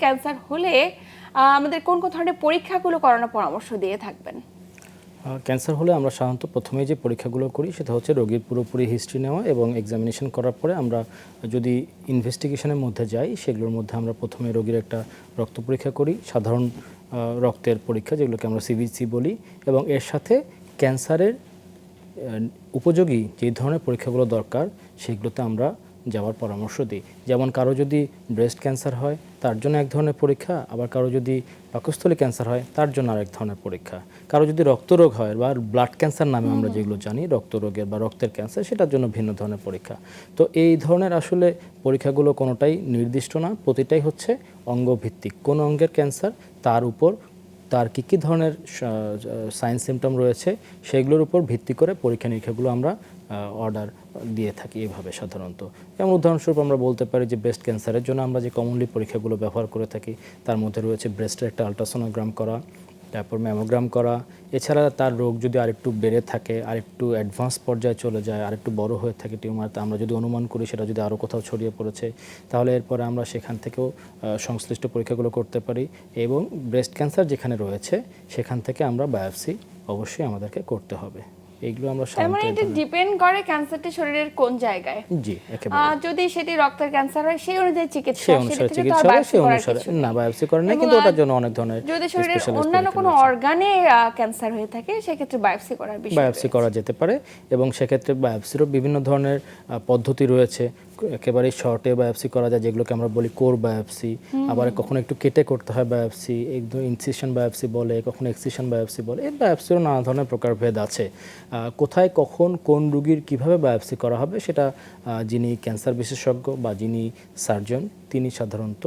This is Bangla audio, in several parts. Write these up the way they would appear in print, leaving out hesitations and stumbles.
ক্যান্সার হলে আমাদের কোন কোন ধরনের পরীক্ষাগুলো করানোর পরামর্শ দিয়ে থাকবেন? ক্যান্সার হলে আমরা সাধারণত প্রথমেই যে পরীক্ষাগুলো করি সেটা হচ্ছে রোগীর পুরোপুরি হিস্ট্রি নেওয়া এবং এক্সামিনেশন করার পরে আমরা যদি ইনভেস্টিগেশনের মধ্যে যাই সেগুলোর মধ্যে আমরা প্রথমে রোগীর একটা রক্ত পরীক্ষা করি, সাধারণ রক্তের পরীক্ষা যেগুলোকে আমরা সিবিসি বলি, এবং এর সাথে ক্যান্সারের উপযোগী যে ধরনের পরীক্ষাগুলো দরকার সেগুলোতে আমরা যাওয়ার পরামর্শ দিই। যেমন কারো যদি ব্রেস্ট ক্যান্সার হয় তার জন্য এক ধরনের পরীক্ষা, আবার কারো যদি পাকস্থলী ক্যান্সার হয় তার জন্য আরেক ধরনের পরীক্ষা, কারো যদি রক্তরোগ হয় বা ব্লাড ক্যান্সার নামে আমরা যেগুলো জানি রক্তরোগের বা রক্তের ক্যান্সার, সেটার জন্য ভিন্ন ধরনের পরীক্ষা। তো এই ধরনের আসলে পরীক্ষাগুলো কোনোটাই নির্দিষ্ট না, প্রতিটাই হচ্ছে অঙ্গভিত্তিক। কোন অঙ্গের ক্যান্সার তার উপর তার কী ধরনের সাইন সিমটম রয়েছে সেগুলোর উপর ভিত্তি করে পরীক্ষা নিরীক্ষাগুলো আমরা অর্ডার দিয়ে থাকি এভাবে সাধারণত। যেমন উদাহরণস্বরূপ আমরা বলতে পারি যে ব্রেস্ট ক্যান্সারের জন্য আমরা যে কমনলি পরীক্ষাগুলো ব্যবহার করে থাকি তার মধ্যে রয়েছে ব্রেস্টের একটা আলট্রাসোনোগ্রাম করা, তারপর ম্যামোগ্রাম করা। এছাড়া তার রোগ যদি আরেকটু বেড়ে থাকে, আরেকটু অ্যাডভান্স পর্যায়ে চলে যায়, আরেকটু বড় হয়ে থাকে টিউমার, আমরা যদি অনুমান করি সেটা যদি আরও কোথাও ছড়িয়ে পড়েছে, তাহলে এরপরে আমরা সেখান থেকেও সংশ্লিষ্ট পরীক্ষাগুলো করতে পারি। এবং ব্রেস্ট ক্যান্সার যেখানে রয়েছে সেখান থেকে আমরা বায়োপসি অবশ্যই আমাদেরকে করতে হবে। এইগুলো আমরা মানে এটা ডিপেন্ড করে ক্যান্সারটি শরীরের কোন জায়গায়। জি, একেবারে। যদি সেটি রক্তের ক্যান্সার হয় সেই অনুযায়ী চিকিৎসা, সেই অনুসারে না বায়োপসি করে না, কিন্তু ওটার জন্য অনেক ধরনের যদি শরীরের অন্যান্য কোনো অর্গানে ক্যান্সার হয়ে থাকে সেক্ষেত্রে বায়োপসি করার বিষয় বায়োপসি করা যেতে পারে। এবং সেক্ষেত্রে বায়োপসিরও বিভিন্ন ধরনের পদ্ধতি রয়েছে। একেবারে শর্টে বায়োপসি করা যায় যেগুলোকে আমরা বলি কোর বায়োপসি, আবার কখনো একটু কেটে করতে হয় বায়োপসি, একদম ইনসিশন বায়োপসি বলে, কখনো এক্সিশন বায়োপসি বলে। এই বায়োপসিরও নানা ধরনের প্রকারভেদ আছে। কোথায় কখন কোন রোগীর কিভাবে বায়োপসি করা হবে সেটা যিনি ক্যান্সার বিশেষজ্ঞ বা যিনি সার্জন তিনি সাধারণত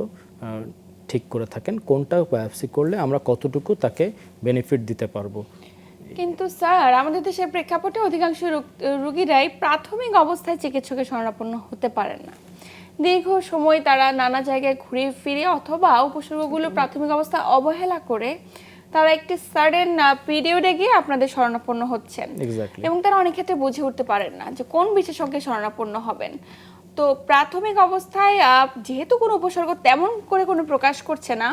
ঠিক করে থাকেন কোনটা বায়োপসি করলে আমরা কতটুকু তাকে বেনিফিট দিতে পারবো। কিন্তু স্যার আমাদের দেশের প্রেক্ষাপটে অধিকাংশ রোগীরাই প্রাথমিক অবস্থায় চিকিৎসকের শরণাপন্ন হতে পারেন না। দীর্ঘ সময় তারা নানা জায়গায় ঘুরে ফিরে অথবা উপসর্গগুলো প্রাথমিক অবস্থায় অবহেলা করে তারা একটি সাডেন পিরিয়ডে গিয়ে আপনাদের শরণাপন্ন হচ্ছেন, এবং তারা অনেক ক্ষেত্রে বুঝে উঠতে পারেন না যে কোন বিশেষজ্ঞের শরণাপন্ন হবেন। তো প্রাথমিক অবস্থায় যেহেতু কোনো উপসর্গ তেমন করে কোনো প্রকাশ করছে না,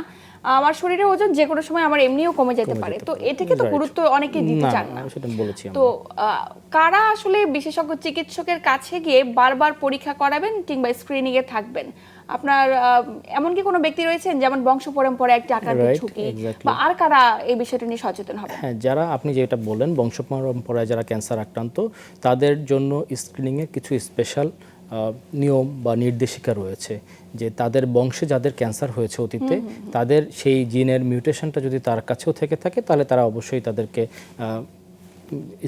আমার শরীরের ওজন যে কোনো সময় আমার এমনিও কমে যেতে পারে, তো এটাকে তো গুরুত্ব অনেকে দিতে চান না। তো কারা আসলে বিশেষজ্ঞ চিকিৎসকের কাছে গিয়ে বারবার পরীক্ষা করাবেন কিংবা স্ক্রিনিং এ থাকবেন? আপনার এমন কি কোনো ব্যক্তি রয়েছেন যেমন বংশ পরম্পরা একটি আক্রান্তের ঝুঁকি, বা আর কারা এই বিষয়টা নিয়ে সচেতন হবে? হ্যাঁ, যারা আপনি যেটা বললেন বংশ পরম্পরায় যারা ক্যান্সার আক্রান্ত তাদের জন্য স্ক্রিনিং এর কিছু স্পেশাল নিয়ম বা নির্দেশিকা রয়েছে যে তাদের বংশে যাদের ক্যান্সার হয়েছে অতীতে তাদের সেই জিনের মিউটেশনটা যদি তার কাছেও থেকে থাকে তাহলে তারা অবশ্যই তাদেরকে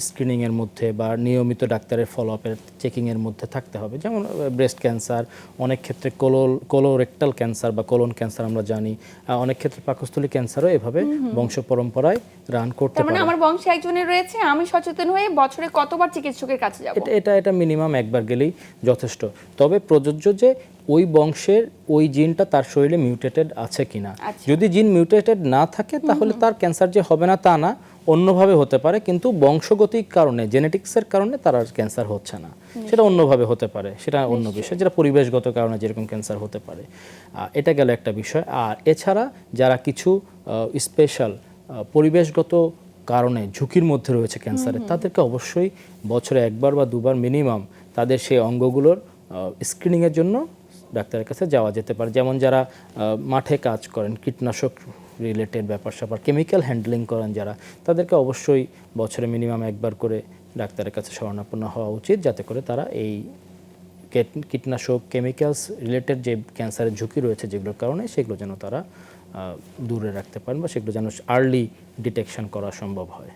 স্ক্রিনিংয়ের মধ্যে বা নিয়মিত ডাক্তারের ফলো আপের চেকিংয়ের মধ্যে থাকতে হবে। যেমন ব্রেস্ট ক্যান্সার, অনেক ক্ষেত্রে কোলোরেক্টাল ক্যান্সার বা কোলন ক্যান্সার আমরা জানি, অনেক ক্ষেত্রে পাকস্থলী ক্যান্সারও এভাবে বংশ পরম্পরায় রান করতে পারে। মানে আমার বংশে একজনের রয়েছে, আমি সচেতন হয়ে বছরে কতবার চিকিৎসকের কাছে যাব? এটা মিনিমাম একবার গেলেই যথেষ্ট। তবে প্রযোজ্য যে ওই বংশের ওই জিনটা তার শরীরে মিউটেটেড আছে কিনা। যদি জিন মিউটেটেড না থাকে তাহলে তার ক্যান্সার যে হবে না তা না, অন্যভাবে হতে পারে, কিন্তু বংশগতিক কারণে জেনেটিক্সের কারণে তার আর ক্যান্সার হচ্ছে না, সেটা অন্যভাবে হতে পারে, সেটা অন্য বিষয়, যেটা পরিবেশগত কারণে যেরকম ক্যান্সার হতে পারে। এটা গেল একটা বিষয়। আর এছাড়া যারা কিছু স্পেশাল পরিবেশগত কারণে ঝুঁকির মধ্যে রয়েছে ক্যান্সারের, তাদেরকে অবশ্যই বছরে একবার বা দুবার মিনিমাম তাদের সেই অঙ্গগুলোর স্ক্রিনিংয়ের জন্য ডাক্তারের কাছে যাওয়া যেতে পারে। যেমন যারা মাঠে কাজ করেন, কীটনাশক রিলেটেড ব্যাপার স্যাপার, কেমিক্যাল হ্যান্ডলিং করেন যারা, তাদেরকে অবশ্যই বছরে মিনিমাম একবার করে ডাক্তারের কাছে শরণাপন্ন হওয়া উচিত, যাতে করে তারা এই কীটনাশক কেমিক্যালস রিলেটেড যে ক্যান্সারের ঝুঁকি রয়েছে যেগুলোর কারণে সেগুলো যেন তারা দূরে রাখতে পারেন বা সেগুলো যেন আর্লি ডিটেকশন করা সম্ভব হয়।